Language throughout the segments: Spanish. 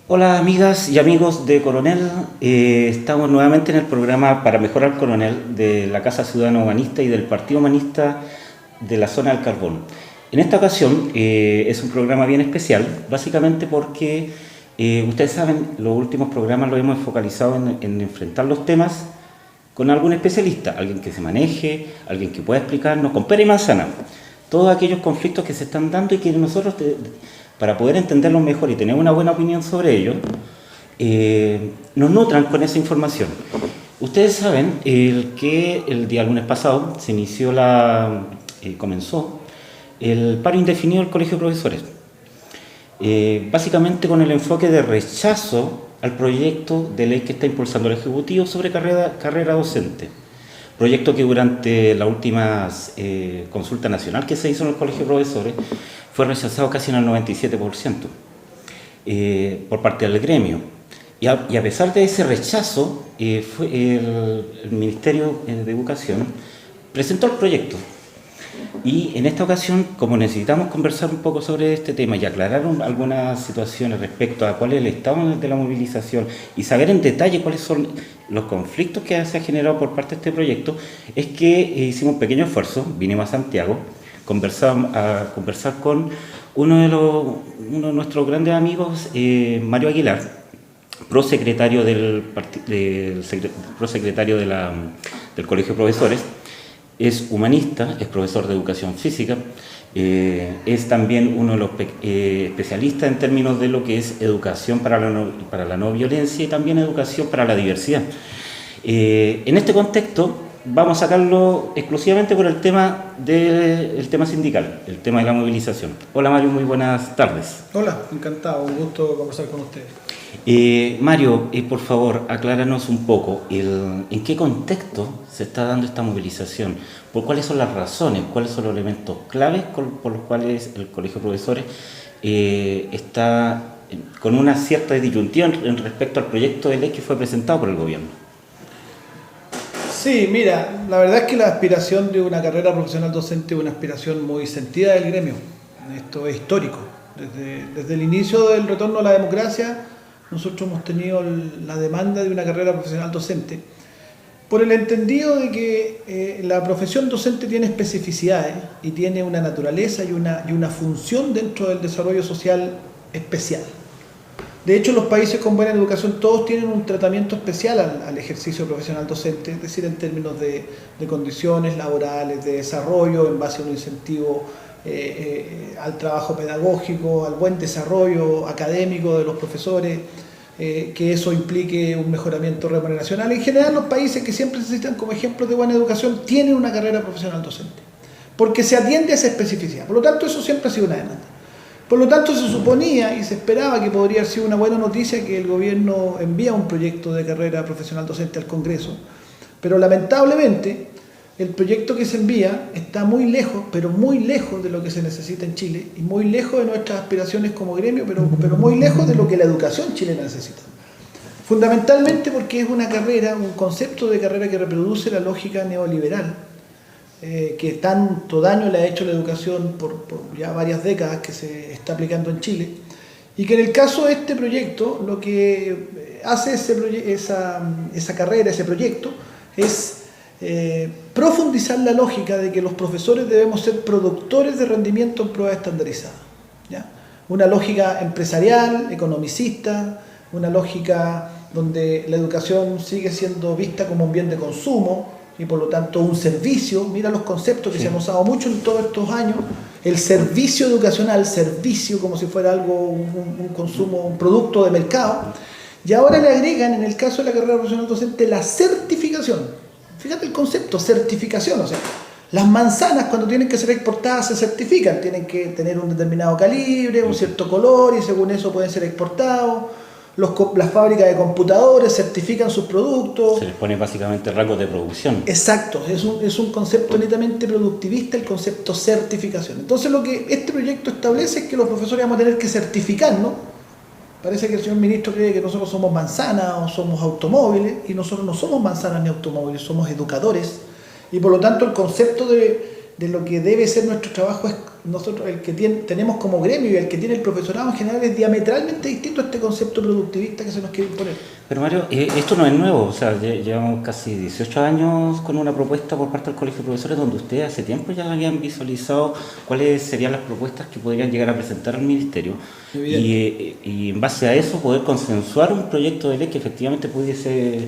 Hola amigas y amigos de Coronel, estamos nuevamente en el programa Para Mejorar Coronel de la Casa Ciudadana Humanista y del Partido Humanista de la Zona del Carbón. En esta ocasión es un programa bien especial, básicamente porque ustedes saben, los últimos programas los hemos focalizado en enfrentar los temas con algún especialista, alguien que se maneje, alguien que pueda explicarnos con pera y manzana todos aquellos conflictos que se están dando y que nosotros, para poder entenderlos mejor y tener una buena opinión sobre ellos, nos nutran con esa información. Ustedes saben que el día lunes pasado se inició comenzó el paro indefinido del Colegio de Profesores, básicamente con el enfoque de rechazo al proyecto de ley que está impulsando el Ejecutivo sobre carrera docente. Proyecto que durante la última consulta nacional que se hizo en el Colegio de Profesores fue rechazado casi en el 97% por parte del gremio. Y a pesar de ese rechazo, el Ministerio de Educación presentó el proyecto. Y en esta ocasión, como necesitamos conversar un poco sobre este tema y aclarar algunas situaciones respecto a cuál es el estado de la movilización y saber en detalle cuáles son los conflictos que se ha generado por parte de este proyecto, es que hicimos un pequeño esfuerzo, vinimos a Santiago, a conversar con uno de nuestros grandes amigos, Mario Aguilar, prosecretario del Colegio de Profesores. Es humanista, es profesor de educación física, es también uno de los especialistas en términos de lo que es educación para la no violencia y también educación para la diversidad. En este contexto vamos a sacarlo exclusivamente por el tema sindical, el tema de la movilización. Hola Mario, muy buenas tardes. Hola, encantado, un gusto conversar con ustedes. Mario, por favor, acláranos un poco en qué contexto se está dando esta movilización, cuáles son las razones, cuáles son los elementos claves por los cuales el Colegio de Profesores está con una cierta disyuntiva en respecto al proyecto de ley que fue presentado por el gobierno. Sí, mira, la verdad es que la aspiración de una carrera profesional docente es una aspiración muy sentida del gremio. Esto es histórico. Desde el inicio del retorno a la democracia, nosotros hemos tenido la demanda de una carrera profesional docente por el entendido de que la profesión docente tiene especificidades y tiene una naturaleza y una función dentro del desarrollo social especial. De hecho, los países con buena educación todos tienen un tratamiento especial al ejercicio profesional docente, es decir, en términos de condiciones laborales, de desarrollo en base a un incentivo al trabajo pedagógico, al buen desarrollo académico de los profesores, que eso implique un mejoramiento remuneracional. En general, los países que siempre se citan como ejemplos de buena educación tienen una carrera profesional docente, porque se atiende a esa especificidad. Por lo tanto, eso siempre ha sido una demanda. Por lo tanto, se suponía y se esperaba que podría ser una buena noticia que el gobierno envía un proyecto de carrera profesional docente al Congreso, pero lamentablemente el proyecto que se envía está muy lejos, pero muy lejos de lo que se necesita en Chile y muy lejos de nuestras aspiraciones como gremio, pero muy lejos de lo que la educación chilena necesita. Fundamentalmente porque es una carrera, un concepto de carrera que reproduce la lógica neoliberal, que tanto daño le ha hecho la educación por ya varias décadas que se está aplicando en Chile, y que en el caso de este proyecto lo que hace esa carrera, ese proyecto, es profundizar la lógica de que los profesores debemos ser productores de rendimiento en pruebas estandarizadas, ¿ya? Una lógica empresarial, economicista, una lógica donde la educación sigue siendo vista como un bien de consumo y por lo tanto un servicio. Mira los conceptos que se han usado mucho en todos estos años: el servicio educacional, servicio como si fuera algo, un consumo, un producto de mercado, y ahora le agregan, en el caso de la carrera profesional docente, la certificación. Fíjate el concepto, certificación, o sea, las manzanas cuando tienen que ser exportadas se certifican, tienen que tener un determinado calibre, un cierto color, y según eso pueden ser exportados. Las fábricas de computadores certifican sus productos. Se les pone básicamente rangos de producción. Exacto, es un concepto netamente productivista, el concepto certificación. Entonces lo que este proyecto establece es que los profesores vamos a tener que certificar, ¿no? Parece que el señor ministro cree que nosotros somos manzanas o somos automóviles, y nosotros no somos manzanas ni automóviles, somos educadores, y por lo tanto el concepto de lo que debe ser nuestro trabajo es nosotros el que tenemos como gremio y el que tiene el profesorado en general es diametralmente distinto a este concepto productivista que se nos quiere imponer. Pero Mario, esto no es nuevo, o sea, llevamos casi 18 años con una propuesta por parte del Colegio de Profesores donde ustedes hace tiempo ya habían visualizado cuáles serían las propuestas que podrían llegar a presentar al Ministerio y en base a eso poder consensuar un proyecto de ley que efectivamente pudiese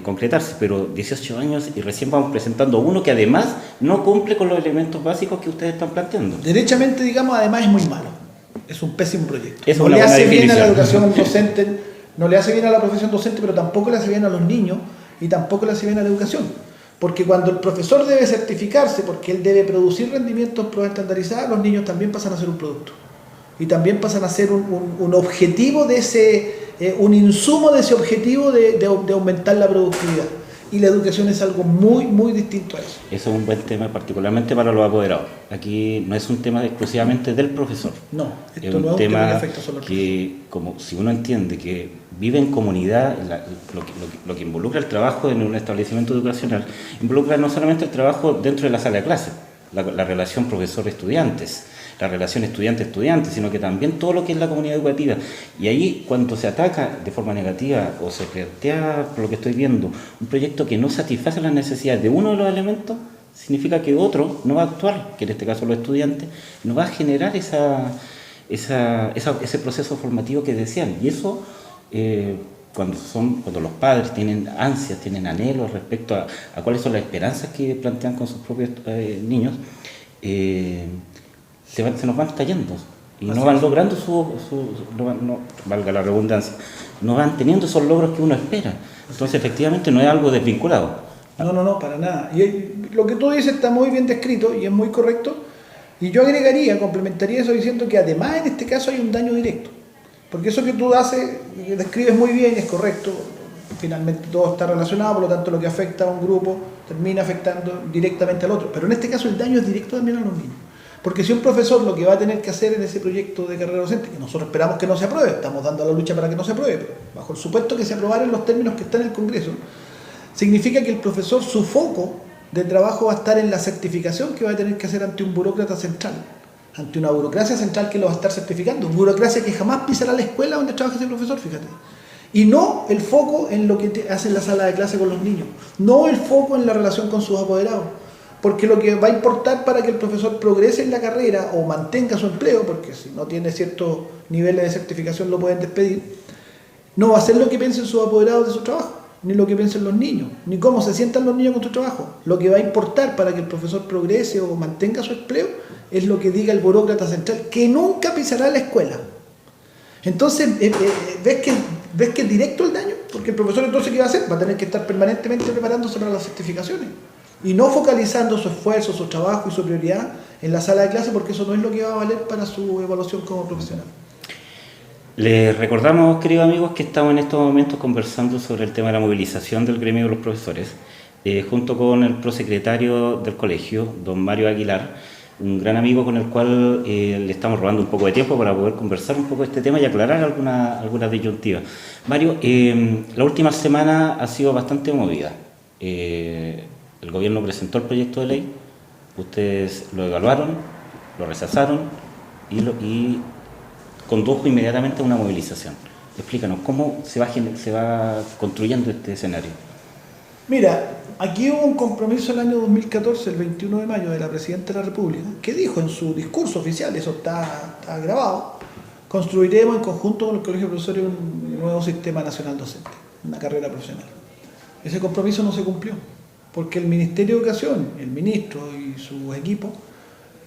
concretarse, pero 18 años y recién vamos presentando uno que además no cumple con los elementos básicos que ustedes están planteando. Derechamente, digamos, además es muy malo, es un pésimo proyecto. No le hace bien a la educación docente, no le hace bien a la profesión docente, pero tampoco le hace bien a los niños y tampoco le hace bien a la educación. Porque cuando el profesor debe certificarse, porque él debe producir rendimientos pruebas estandarizadas, los niños también pasan a ser un producto. Y también pasan a ser un objetivo de ese, un insumo de ese objetivo de aumentar la productividad. Y la educación es algo muy, muy distinto a eso. Eso es un buen tema, particularmente para los apoderados. Aquí no es un tema exclusivamente del profesor. No, esto es un no es tema un tema que afecta solo al que, como si uno entiende que vive en comunidad, lo que involucra el trabajo en un establecimiento educacional, involucra no solamente el trabajo dentro de la sala de clase, la relación profesor-estudiantes, la relación estudiante-estudiante, sino que también todo lo que es la comunidad educativa. Y ahí, cuando se ataca de forma negativa o se plantea, por lo que estoy viendo, un proyecto que no satisface las necesidades de uno de los elementos, significa que otro no va a actuar, que en este caso los estudiantes, no va a generar ese proceso formativo que desean. Y eso, cuando los padres tienen ansias, tienen anhelos respecto a cuáles son las esperanzas que plantean con sus propios niños, se nos van cayendo y no van logrando valga la redundancia, no van teniendo esos logros que uno espera. Entonces, efectivamente, no es algo desvinculado. No, para nada. Y lo que tú dices está muy bien descrito y es muy correcto. Y yo complementaría eso diciendo que además en este caso hay un daño directo. Porque eso que tú describes muy bien y es correcto. Finalmente todo está relacionado, por lo tanto lo que afecta a un grupo termina afectando directamente al otro. Pero en este caso el daño es directo también a los niños. Porque si un profesor lo que va a tener que hacer en ese proyecto de carrera docente, que nosotros esperamos que no se apruebe, estamos dando la lucha para que no se apruebe, pero bajo el supuesto que se aprobara en los términos que están en el Congreso, significa que el profesor, su foco de trabajo va a estar en la certificación que va a tener que hacer ante un burócrata central, ante una burocracia central que lo va a estar certificando, burocracia que jamás pisará la escuela donde trabaja ese profesor, fíjate. Y no el foco en lo que hace en la sala de clase con los niños, no el foco en la relación con sus apoderados. Porque lo que va a importar para que el profesor progrese en la carrera o mantenga su empleo, porque si no tiene ciertos niveles de certificación lo pueden despedir, no va a ser lo que piensen sus apoderados de su trabajo, ni lo que piensen los niños, ni cómo se sientan los niños con su trabajo. Lo que va a importar para que el profesor progrese o mantenga su empleo es lo que diga el burócrata central, que nunca pisará la escuela. Entonces, ¿ves que es directo el daño? Porque el profesor entonces, ¿qué va a hacer? Va a tener que estar permanentemente preparándose para las certificaciones. Y no focalizando su esfuerzo, su trabajo y su prioridad en la sala de clase, porque eso no es lo que va a valer para su evaluación como profesional. Les recordamos, queridos amigos, que estamos en estos momentos conversando sobre el tema de la movilización del gremio de los profesores, junto con el prosecretario del colegio, don Mario Aguilar, un gran amigo con el cual le estamos robando un poco de tiempo para poder conversar un poco de este tema y aclarar algunas disyuntivas. Mario, la última semana ha sido bastante movida. El gobierno presentó el proyecto de ley, ustedes lo evaluaron, lo rechazaron y condujo inmediatamente a una movilización. Explícanos, ¿cómo se va construyendo este escenario? Mira, aquí hubo un compromiso el año 2014, el 21 de mayo, de la Presidenta de la República, que dijo en su discurso oficial, eso está grabado, construiremos en conjunto con el Colegio de Profesores un nuevo sistema nacional docente, una carrera profesional. Ese compromiso no se cumplió, porque el Ministerio de Educación, el ministro y su equipo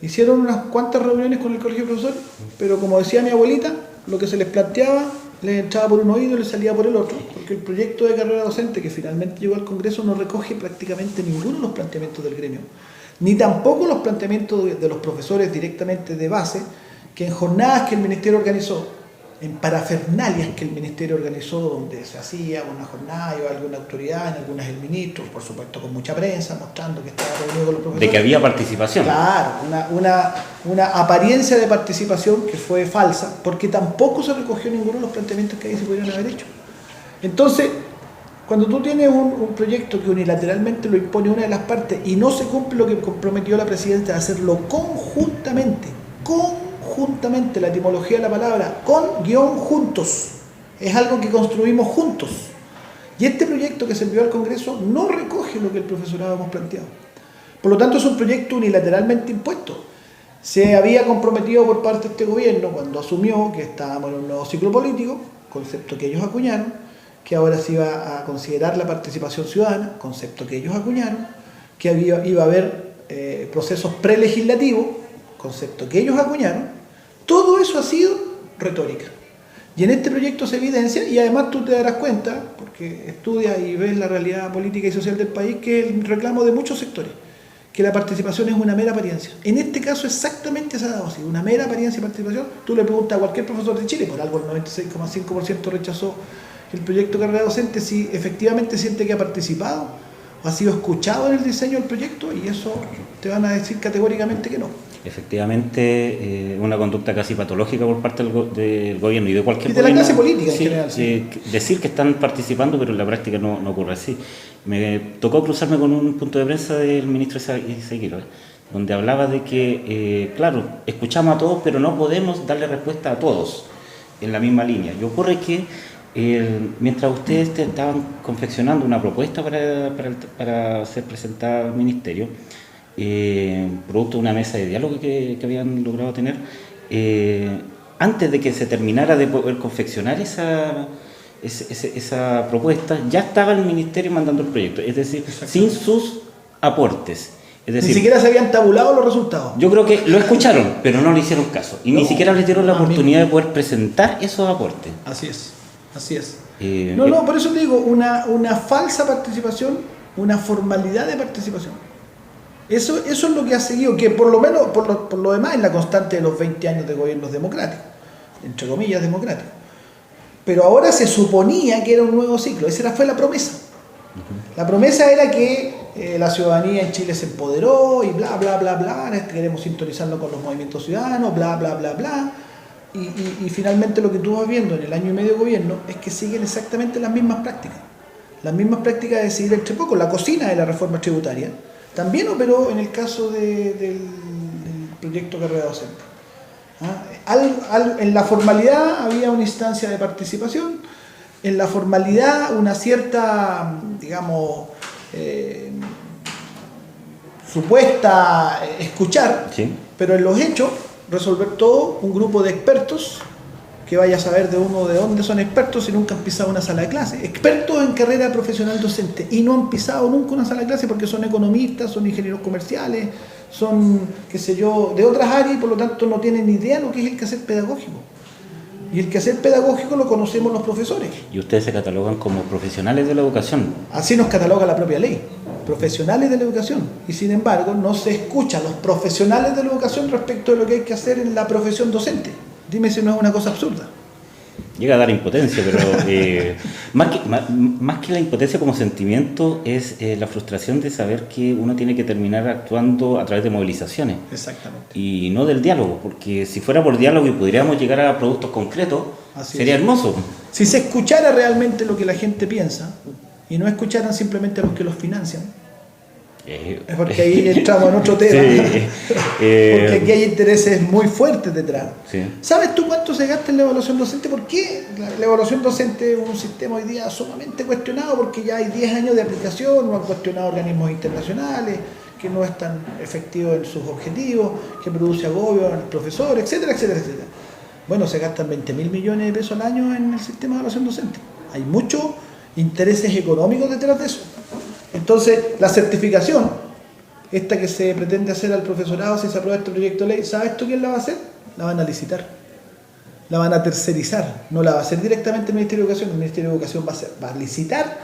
hicieron unas cuantas reuniones con el Colegio de Profesores, pero como decía mi abuelita, lo que se les planteaba les entraba por un oído y les salía por el otro, porque el proyecto de carrera docente que finalmente llegó al Congreso no recoge prácticamente ninguno de los planteamientos del gremio, ni tampoco los planteamientos de los profesores directamente de base, que en jornadas que el Ministerio organizó, en parafernalias que el Ministerio organizó, donde se hacía una jornada, iba alguna autoridad, en algunas el ministro, por supuesto con mucha prensa, mostrando que estaba reunido con los profesores. De que había participación. Claro, una apariencia de participación que fue falsa, porque tampoco se recogió ninguno de los planteamientos que ahí se pudieron haber hecho. Entonces, Cuando tú tienes un proyecto que unilateralmente lo impone una de las partes y no se cumple lo que comprometió la presidenta de hacerlo conjuntamente, la etimología de la palabra, juntos, es algo que construimos juntos. Y este proyecto que se envió al Congreso no recoge lo que el profesorado hemos planteado. Por lo tanto, es un proyecto unilateralmente impuesto. Se había comprometido por parte de este gobierno cuando asumió que estábamos en un nuevo ciclo político, concepto que ellos acuñaron, que ahora se iba a considerar la participación ciudadana, concepto que ellos acuñaron, que iba a haber procesos prelegislativos, concepto que ellos acuñaron. Todo eso ha sido retórica. Y en este proyecto se evidencia, y además tú te darás cuenta, porque estudias y ves la realidad política y social del país, que es el reclamo de muchos sectores, que la participación es una mera apariencia. En este caso exactamente se ha dado así, una mera apariencia de participación. Tú le preguntas a cualquier profesor de Chile, por algo el 96,5% rechazó el proyecto de carrera docente, si efectivamente siente que ha participado o ha sido escuchado en el diseño del proyecto, y eso te van a decir categóricamente que no. Efectivamente, una conducta casi patológica por parte del gobierno y de cualquier y de gobierno, la clase política en sí, general. Sí. decir que están participando, pero en la práctica no ocurre así. Me tocó cruzarme con un punto de prensa del ministro Ezequiel, donde hablaba de que, claro, escuchamos a todos, pero no podemos darle respuesta a todos en la misma línea. Y ocurre que mientras ustedes estaban confeccionando una propuesta para ser presentada al ministerio, producto de una mesa de diálogo que habían logrado tener, antes de que se terminara de poder confeccionar esa propuesta, ya estaba el ministerio mandando el proyecto, es decir, sin sus aportes. Es decir, ni siquiera se habían tabulado los resultados. Yo creo que lo escucharon, pero no le hicieron caso. Y ni siquiera les dieron la oportunidad de poder presentar esos aportes. Así es. Por eso te digo, una falsa participación, una formalidad de participación. Eso es lo que ha seguido, que por lo menos, por lo demás, es la constante de los 20 años de gobiernos democráticos, entre comillas democráticos. Pero ahora se suponía que era un nuevo ciclo, esa fue la promesa. La promesa era que la ciudadanía en Chile se empoderó y bla, bla, bla, bla, queremos sintonizarlo con los movimientos ciudadanos, bla, bla, bla, bla. Y finalmente lo que tú vas viendo en el año y medio de gobierno es que siguen exactamente las mismas prácticas. Las mismas prácticas de decidir entre poco. La cocina de la reforma tributaria también operó en el caso del proyecto Carrera Docente. En la formalidad había una instancia de participación, en la formalidad una cierta, digamos, supuesta escuchar, sí. Pero en los hechos resolver todo un grupo de expertos que vaya a saber de dónde son expertos si nunca han pisado una sala de clase. Expertos en carrera profesional docente y no han pisado nunca una sala de clase porque son economistas, son ingenieros comerciales, son, qué sé yo, de otras áreas y por lo tanto no tienen ni idea de lo que es el quehacer pedagógico. Y el quehacer pedagógico lo conocemos los profesores. ¿Y ustedes se catalogan como profesionales de la educación? Así nos cataloga la propia ley, profesionales de la educación. Y sin embargo no se escucha a los profesionales de la educación respecto de lo que hay que hacer en la profesión docente. Dime si no es una cosa absurda. Llega a dar impotencia, pero más que la impotencia como sentimiento es la frustración de saber que uno tiene que terminar actuando a través de movilizaciones. Exactamente. Y no del diálogo, porque si fuera por diálogo y pudiéramos llegar a productos concretos, así sería hermoso. Si se escuchara realmente lo que la gente piensa y no escucharan simplemente a los que los financian, es porque ahí entramos en otro tema, sí. Porque aquí hay intereses muy fuertes detrás. Sí. ¿Sabes tú cuánto se gasta en la evaluación docente? ¿Por qué la evaluación docente es un sistema hoy día sumamente cuestionado? Porque ya hay 10 años de aplicación, no han cuestionado organismos internacionales, que no es tan efectivo en sus objetivos, que produce agobio a los profesores, etcétera, etcétera, etcétera. Bueno, se gastan 20.000 millones de pesos al año en el sistema de evaluación docente. Hay muchos intereses económicos detrás de eso. Entonces, la certificación, esta que se pretende hacer al profesorado si se aprueba este proyecto de ley, ¿sabes tú quién la va a hacer? La van a licitar, la van a tercerizar, no la va a hacer directamente el Ministerio de Educación. El Ministerio de Educación va a licitar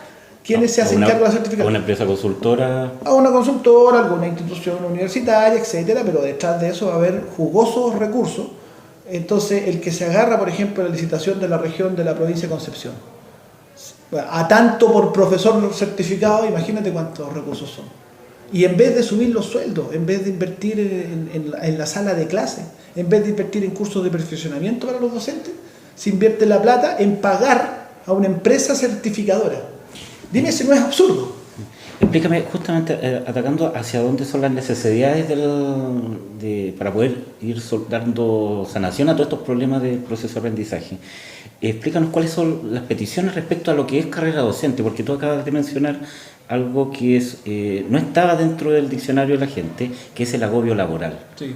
quiénes se hacen cargo de la certificación. ¿A una empresa consultora? A una consultora, alguna institución universitaria, etcétera, pero detrás de eso va a haber jugosos recursos. Entonces, el que se agarra, por ejemplo, a la licitación de la región de la provincia de Concepción, a tanto por profesor certificado, imagínate cuántos recursos son. Y en vez de subir los sueldos, en vez de invertir en la sala de clase, en vez de invertir en cursos de perfeccionamiento para los docentes, se invierte la plata en pagar a una empresa certificadora. Dime si no es absurdo. Explícame justamente atacando hacia dónde son las necesidades para poder ir dando sanación a todos estos problemas del proceso de aprendizaje. Explícanos cuáles son las peticiones respecto a lo que es carrera docente, porque tú acabas de mencionar algo que no estaba dentro del diccionario de la gente, que es el agobio laboral. Sí.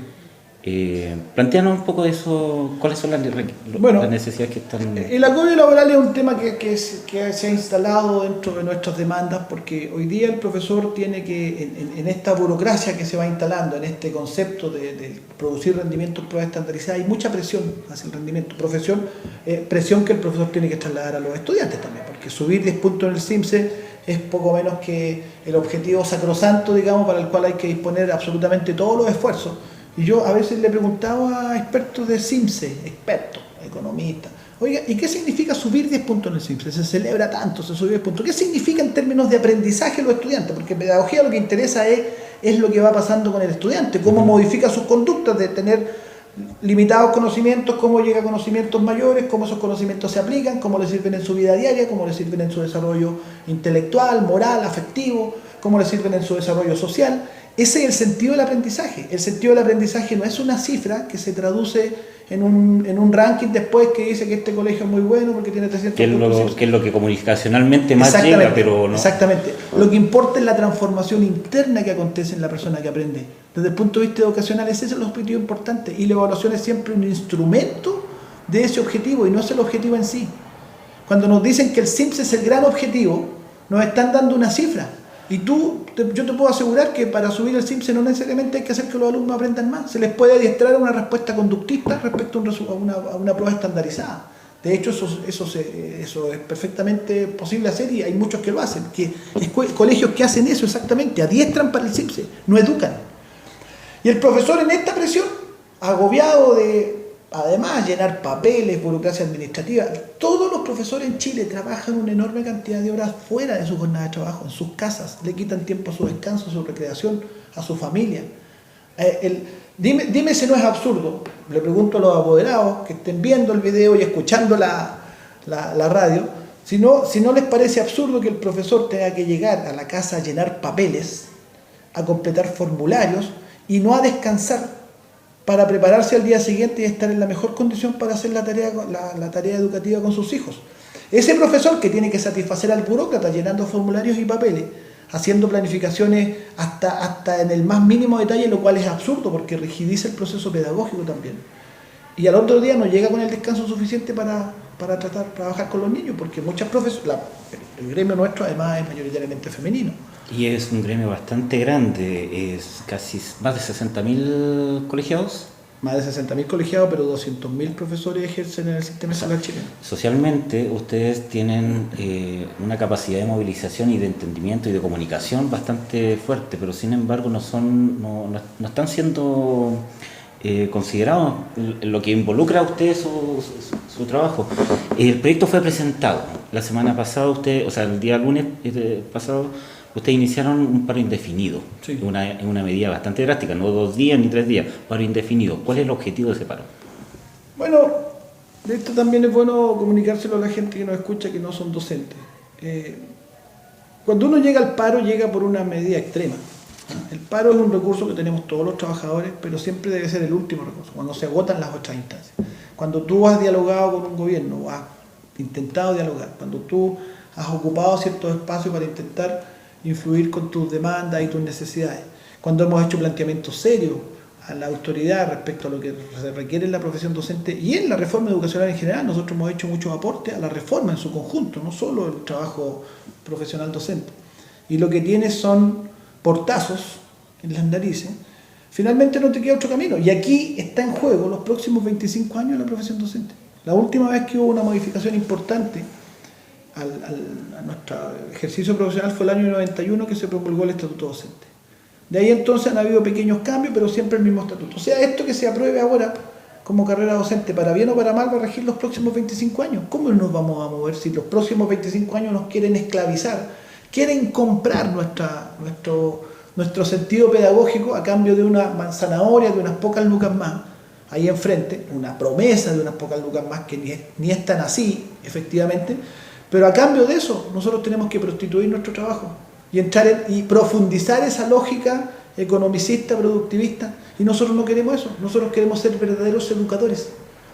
Plantéanos un poco de eso, cuáles son las necesidades que están... El agobio laboral es un tema que se ha instalado dentro de nuestras demandas, porque hoy día el profesor tiene que, en esta burocracia que se va instalando, en este concepto de producir rendimientos pruebas estandarizadas, hay mucha presión hacia el rendimiento, presión que el profesor tiene que trasladar a los estudiantes también, porque subir 10 puntos en el CIMSE es poco menos que el objetivo sacrosanto, digamos, para el cual hay que disponer absolutamente todos los esfuerzos. Y yo a veces le preguntaba a expertos de CIMSE, expertos, economistas, oiga, ¿y qué significa subir 10 puntos en el CIMSE? Se celebra tanto, se subió 10 puntos. ¿Qué significa en términos de aprendizaje los estudiantes? Porque pedagogía lo que interesa es lo que va pasando con el estudiante, cómo modifica sus conductas de tener limitados conocimientos, cómo llega a conocimientos mayores, cómo esos conocimientos se aplican, cómo le sirven en su vida diaria, cómo le sirven en su desarrollo intelectual, moral, afectivo, cómo le sirven en su desarrollo social. Ese es el sentido del aprendizaje. El sentido del aprendizaje no es una cifra que se traduce en un ranking después que dice que este colegio es muy bueno porque tiene 300 puntos. Que es lo que comunicacionalmente más llega, pero no. Exactamente. Lo que importa es la transformación interna que acontece en la persona que aprende. Desde el punto de vista educacional, ese es el objetivo importante. Y la evaluación es siempre un instrumento de ese objetivo y no es el objetivo en sí. Cuando nos dicen que el CIMSE es el gran objetivo, nos están dando una cifra. Y yo te puedo asegurar que para subir el CIMSE no necesariamente hay que hacer que los alumnos aprendan más. Se les puede adiestrar a una respuesta conductista respecto a una prueba estandarizada. De hecho, eso es perfectamente posible hacer y hay muchos que lo hacen. Colegios que hacen eso exactamente, adiestran para el CIMSE, no educan. Y el profesor en esta presión, agobiado de, además, llenar papeles, burocracia administrativa. Todos los profesores en Chile trabajan una enorme cantidad de horas fuera de su jornada de trabajo, en sus casas, le quitan tiempo a su descanso, a su recreación, a su familia. Dime si no es absurdo, le pregunto a los apoderados que estén viendo el video y escuchando la radio, si no les parece absurdo que el profesor tenga que llegar a la casa a llenar papeles, a completar formularios y no a descansar, para prepararse al día siguiente y estar en la mejor condición para hacer la tarea educativa con sus hijos. Ese profesor que tiene que satisfacer al burócrata llenando formularios y papeles, haciendo planificaciones hasta en el más mínimo detalle, lo cual es absurdo porque rigidiza el proceso pedagógico también. Y al otro día no llega con el descanso suficiente para trabajar con los niños, porque muchas profesoras, el gremio nuestro además es mayoritariamente femenino. Y es un gremio bastante grande, es casi más de 60.000 colegiados. Más de 60.000 colegiados, pero 200.000 profesores ejercen en el sistema escolar chileno. Socialmente, ustedes tienen una capacidad de movilización y de entendimiento y de comunicación bastante fuerte, pero sin embargo no están siendo considerados en lo que involucra a ustedes su trabajo. El proyecto fue presentado la semana pasada, el día lunes pasado. Ustedes iniciaron un paro indefinido, sí. una medida bastante drástica, no 2 días ni 3 días, paro indefinido. ¿Cuál es el objetivo de ese paro? Bueno, de esto también es bueno comunicárselo a la gente que nos escucha que no son docentes. Cuando uno llega al paro, llega por una medida extrema. El paro es un recurso que tenemos todos los trabajadores, pero siempre debe ser el último recurso, cuando se agotan las otras instancias. Cuando tú has dialogado con un gobierno, o has intentado dialogar, cuando tú has ocupado ciertos espacios para intentar influir con tus demandas y tus necesidades. Cuando hemos hecho planteamientos serios a la autoridad respecto a lo que se requiere en la profesión docente y en la reforma educacional en general, nosotros hemos hecho muchos aportes a la reforma en su conjunto, no solo el trabajo profesional docente. Y lo que tienes son portazos en las narices, finalmente no te queda otro camino. Y aquí está en juego los próximos 25 años de la profesión docente. La última vez que hubo una modificación importante a nuestro ejercicio profesional fue el año 91 que se promulgó el estatuto docente. De ahí entonces han habido pequeños cambios, pero siempre el mismo estatuto. O sea, esto que se apruebe ahora como carrera docente, para bien o para mal, va a regir los próximos 25 años. ¿Cómo nos vamos a mover si los próximos 25 años nos quieren esclavizar? Quieren comprar nuestro sentido pedagógico a cambio de una zanahoria, de unas pocas lucas más, ahí enfrente, una promesa de unas pocas lucas más que ni es tan así, efectivamente, Pero a cambio de eso, nosotros tenemos que prostituir nuestro trabajo y entrar y profundizar esa lógica economicista, productivista, y nosotros no queremos eso. Nosotros queremos ser verdaderos educadores.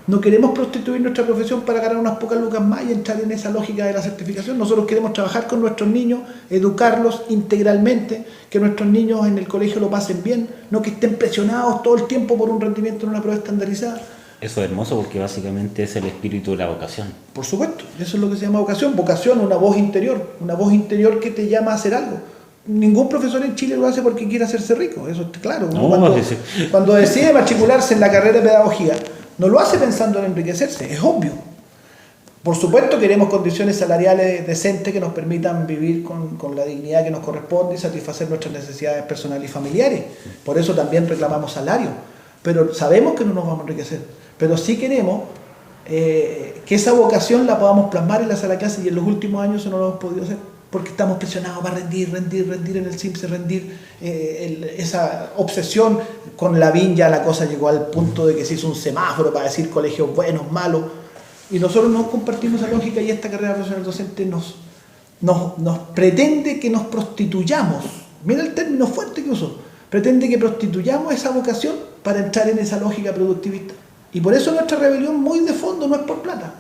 No queremos prostituir nuestra profesión para ganar unas pocas lucas más y entrar en esa lógica de la certificación. Nosotros queremos trabajar con nuestros niños, educarlos integralmente, que nuestros niños en el colegio lo pasen bien, no que estén presionados todo el tiempo por un rendimiento en una prueba estandarizada. Eso es hermoso porque básicamente es el espíritu de la vocación. Por supuesto, eso es lo que se llama vocación. Vocación, una voz interior que te llama a hacer algo. Ningún profesor en Chile lo hace porque quiere hacerse rico, eso está claro. Cuando decide matricularse en la carrera de pedagogía, no lo hace pensando en enriquecerse, es obvio. Por supuesto queremos condiciones salariales decentes que nos permitan vivir con la dignidad que nos corresponde y satisfacer nuestras necesidades personales y familiares. Por eso también reclamamos salario. Pero sabemos que no nos vamos a enriquecer. Pero sí queremos que esa vocación la podamos plasmar en la sala de clase, y en los últimos años eso no lo hemos podido hacer. Porque estamos presionados para rendir en el CIMSE, esa obsesión con la VIN. Ya la cosa llegó al punto de que se hizo un semáforo para decir colegios buenos, malos, y nosotros no compartimos esa lógica, y esta carrera profesional docente nos pretende que nos prostituyamos. Mira el término fuerte que usó, pretende que prostituyamos esa vocación para entrar en esa lógica productivista, y por eso nuestra rebelión muy de fondo no es por plata.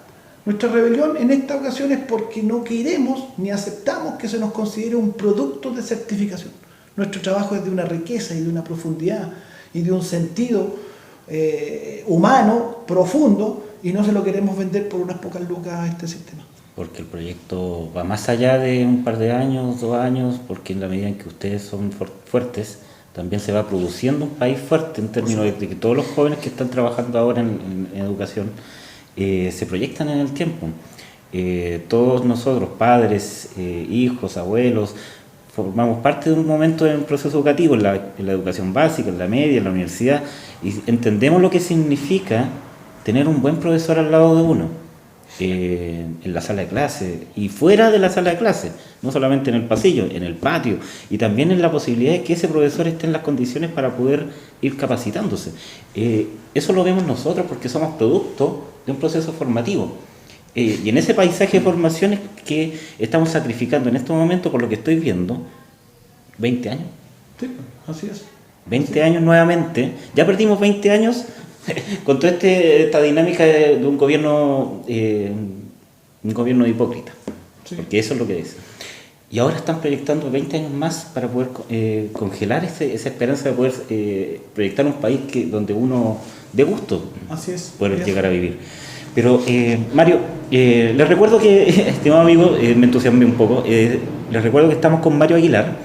Nuestra rebelión en esta ocasión es porque no queremos ni aceptamos que se nos considere un producto de certificación. Nuestro trabajo es de una riqueza y de una profundidad y de un sentido humano profundo, y no se lo queremos vender por unas pocas lucas a este sistema. Porque el proyecto va más allá de un par de años, 2 años, porque en la medida en que ustedes son fuertes, también se va produciendo un país fuerte en términos de que todos los jóvenes que están trabajando ahora en educación se proyectan en el tiempo. Todos nosotros, padres, hijos, abuelos, formamos parte de un momento en el proceso educativo, en la educación básica, en la media, en la universidad, y entendemos lo que significa tener un buen profesor al lado de uno, en la sala de clase y fuera de la sala de clase, no solamente en el pasillo, en el patio, y también en la posibilidad de que ese profesor esté en las condiciones para poder ir capacitándose. Eso lo vemos nosotros porque somos producto de un proceso formativo. Y en ese paisaje de formaciones que estamos sacrificando en este momento, por lo que estoy viendo, 20 años. Sí, así es. 20 años nuevamente. Ya perdimos 20 años con toda esta dinámica de un gobierno hipócrita. Sí. Porque eso es lo que es. Y ahora están proyectando 20 años más para poder congelar esa esperanza de poder proyectar un país donde uno dé gusto. Así es. Poder llegar a vivir. Pero, Mario, les recuerdo que, estimado amigo, me entusiasmé un poco, les recuerdo que estamos con Mario Aguilar,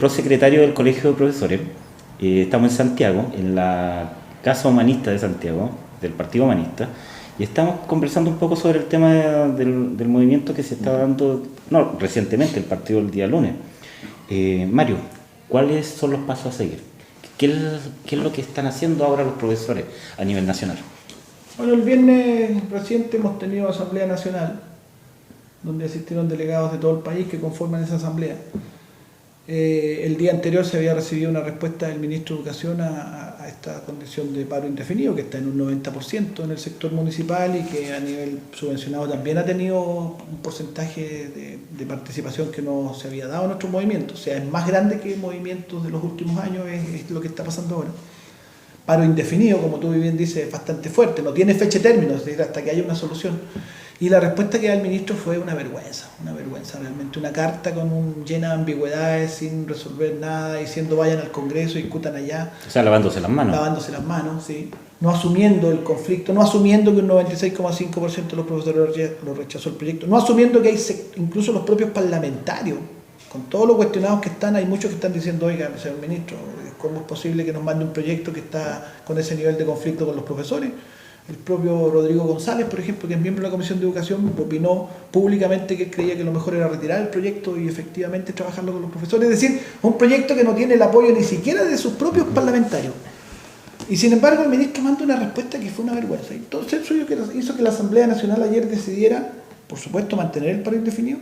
prosecretario del Colegio de Profesores. Estamos en Santiago, en la Casa Humanista de Santiago, del Partido Humanista, y estamos conversando un poco sobre el tema del movimiento que se está dando, recientemente, el partido del día lunes. Mario, ¿cuáles son los pasos a seguir? ¿Qué es lo que están haciendo ahora los profesores a nivel nacional? Bueno, el viernes reciente hemos tenido Asamblea Nacional, donde asistieron delegados de todo el país que conforman esa asamblea. El día anterior se había recibido una respuesta del ministro de Educación a esta condición de paro indefinido, que está en un 90% en el sector municipal y que a nivel subvencionado también ha tenido un porcentaje de participación que no se había dado en nuestros movimientos. O sea, es más grande que movimientos de los últimos años, es lo que está pasando ahora. Paro indefinido, como tú bien dices, es bastante fuerte, no tiene fecha de término, es decir, hasta que haya una solución. Y la respuesta que da el ministro fue una vergüenza realmente, una carta llena de ambigüedades, sin resolver nada, diciendo vayan al Congreso, discutan allá. O sea, lavándose las manos. Lavándose las manos, sí. No asumiendo el conflicto, no asumiendo que un 96,5% de los profesores lo rechazó el proyecto, no asumiendo que hay incluso los propios parlamentarios, con todos los cuestionados que están, hay muchos que están diciendo, oiga, señor ministro, ¿cómo es posible que nos mande un proyecto que está con ese nivel de conflicto con los profesores? El propio Rodrigo González, por ejemplo, que es miembro de la Comisión de Educación, opinó públicamente que creía que lo mejor era retirar el proyecto y efectivamente trabajarlo con los profesores. Es decir, un proyecto que no tiene el apoyo ni siquiera de sus propios parlamentarios. Y sin embargo el ministro manda una respuesta que fue una vergüenza. Entonces eso hizo que la Asamblea Nacional ayer decidiera, por supuesto, mantener el paro indefinido,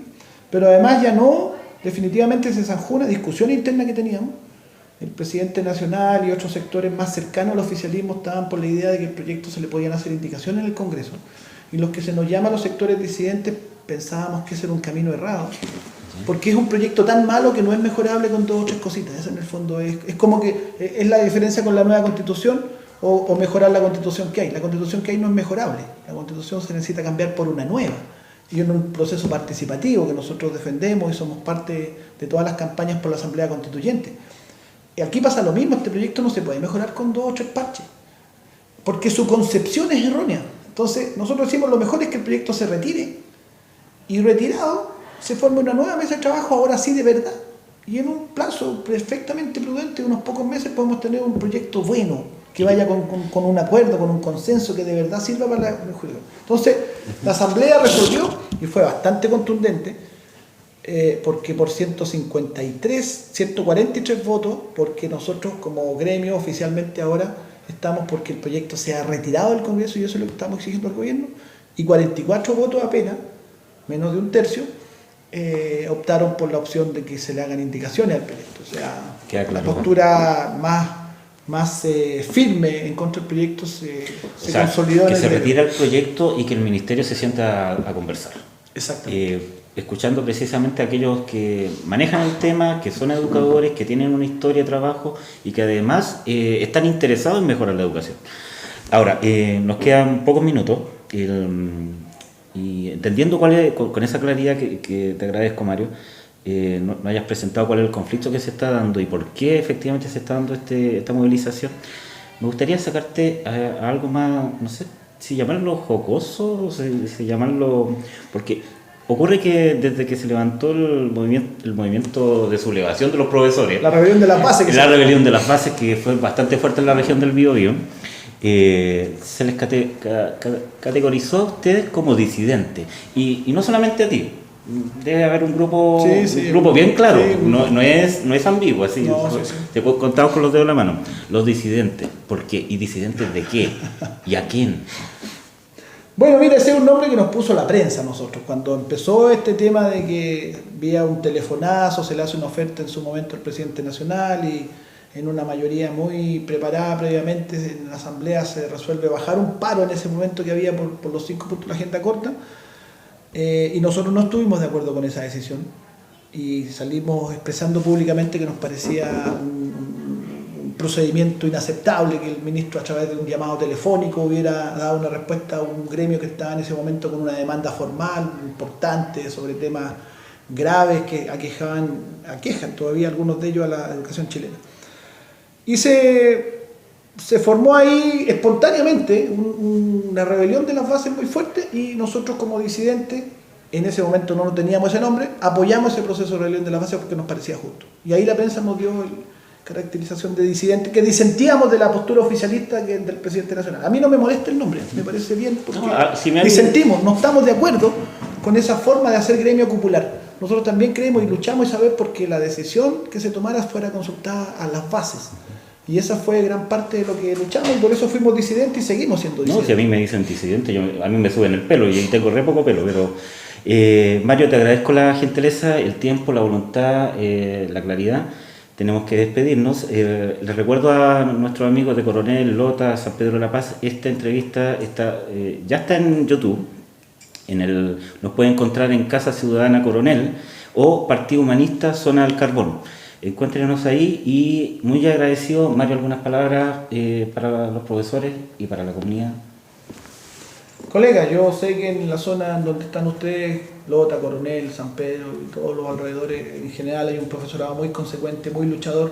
pero además ya no, definitivamente se zanjó una discusión interna que teníamos. El presidente nacional y otros sectores más cercanos al oficialismo estaban por la idea de que el proyecto se le podían hacer indicaciones en el Congreso. Y los que se nos llaman los sectores disidentes pensábamos que ese era un camino errado, porque es un proyecto tan malo que no es mejorable con 2 o 3 cositas. Esa en el fondo es como que es la diferencia con la nueva constitución o mejorar la constitución que hay. La constitución que hay no es mejorable, la constitución se necesita cambiar por una nueva, y en un proceso participativo que nosotros defendemos y somos parte de todas las campañas por la Asamblea Constituyente. Y aquí pasa lo mismo, este proyecto no se puede mejorar con 2 o 3 parches, porque su concepción es errónea. Entonces nosotros decimos lo mejor es que el proyecto se retire, y retirado se forme una nueva mesa de trabajo, ahora sí de verdad, y en un plazo perfectamente prudente, unos pocos meses, podemos tener un proyecto bueno, que vaya con un acuerdo, con un consenso que de verdad sirva para el juego. Entonces la Asamblea resolvió, y fue bastante contundente, porque por 143 votos, porque nosotros como gremio oficialmente ahora estamos porque el proyecto sea retirado del Congreso, y eso es lo que estamos exigiendo al gobierno, y 44 votos apenas, menos de un tercio, optaron por la opción de que se le hagan indicaciones al proyecto. O sea, claro, la postura más firme en contra del proyecto se consolidó. Que se retira el proyecto y que el Ministerio se sienta a conversar. Exactamente. Escuchando precisamente a aquellos que manejan el tema, que son educadores, que tienen una historia de trabajo y que además están interesados en mejorar la educación. Ahora, nos quedan pocos minutos. Y entendiendo cuál es, con esa claridad que te agradezco, Mario, no hayas presentado cuál es el conflicto que se está dando y por qué efectivamente se está dando esta movilización, me gustaría sacarte a algo más, no sé si llamarlo jocoso o si llamarlo, porque ocurre que desde que se levantó el movimiento de sublevación de los profesores, la rebelión de las bases, rebelión de las bases, que fue bastante fuerte en la región del Biobío, se les categorizó a ustedes como disidentes, y no solamente a ti, debe haber un grupo, un grupo bien claro, no es ambiguo, así se puede contar con los dedos de la mano. Los disidentes, ¿por qué? ¿Y disidentes de qué? ¿Y a quién? Bueno, mira, ese es un nombre que nos puso la prensa nosotros. Cuando empezó este tema de que vía un telefonazo se le hace una oferta en su momento al presidente nacional, y en una mayoría muy preparada previamente en la Asamblea se resuelve bajar un paro en ese momento que había por los 5 puntos de la agenda corta, y nosotros no estuvimos de acuerdo con esa decisión y salimos expresando públicamente que nos parecía un procedimiento inaceptable que el ministro, a través de un llamado telefónico, hubiera dado una respuesta a un gremio que estaba en ese momento con una demanda formal importante sobre temas graves que aquejan todavía algunos de ellos a la educación chilena. Y se formó ahí espontáneamente una rebelión de las bases muy fuerte, y nosotros como disidentes, en ese momento no teníamos ese nombre, apoyamos ese proceso de rebelión de las bases porque nos parecía justo. Y ahí la prensa nos dio caracterización de disidente, que disentíamos de la postura oficialista del presidente nacional. A mí no me molesta el nombre, me parece bien, porque disentimos, no estamos de acuerdo con esa forma de hacer gremio cupular. Nosotros también creemos y luchamos esa vez porque la decisión que se tomara fuera consultada a las bases. Y esa fue gran parte de lo que luchamos, y por eso fuimos disidentes y seguimos siendo disidentes. No, si a mí me dicen disidente, a mí me suben el pelo, y tengo re poco pelo, pero Mario, te agradezco la gentileza, el tiempo, la voluntad, la claridad. Tenemos que despedirnos. Les recuerdo a nuestros amigos de Coronel, Lota, San Pedro de la Paz, esta entrevista ya está en YouTube. Nos pueden encontrar en Casa Ciudadana Coronel o Partido Humanista Zona del Carbón. Encuéntrenos ahí, y muy agradecido. Mario, algunas palabras para los profesores y para la comunidad. Colegas, yo sé que en la zona donde están ustedes, Lota, Coronel, San Pedro y todos los alrededores, en general hay un profesorado muy consecuente, muy luchador.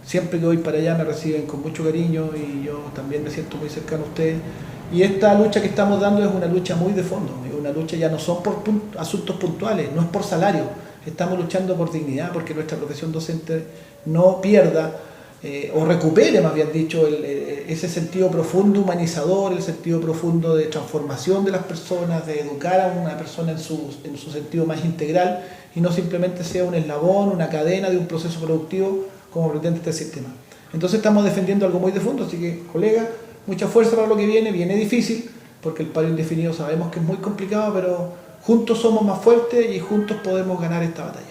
Siempre que voy para allá me reciben con mucho cariño, y yo también me siento muy cercano a ustedes. Y esta lucha que estamos dando es una lucha muy de fondo, es una lucha, ya no son por asuntos puntuales, no es por salario. Estamos luchando por dignidad, porque nuestra profesión docente no pierda o recupere, más bien dicho, ese sentido profundo humanizador, el sentido profundo de transformación de las personas, de educar a una persona en su sentido más integral, y no simplemente sea un eslabón, una cadena de un proceso productivo como pretende este sistema. Entonces estamos defendiendo algo muy de fondo, así que, colegas, mucha fuerza para lo que viene difícil, porque el paro indefinido sabemos que es muy complicado, pero juntos somos más fuertes y juntos podemos ganar esta batalla.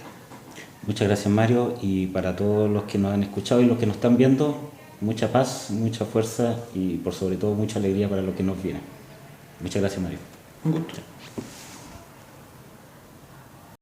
Muchas gracias, Mario, y para todos los que nos han escuchado y los que nos están viendo, mucha paz, mucha fuerza y por sobre todo mucha alegría para lo que nos viene. Muchas gracias, Mario. Un gusto.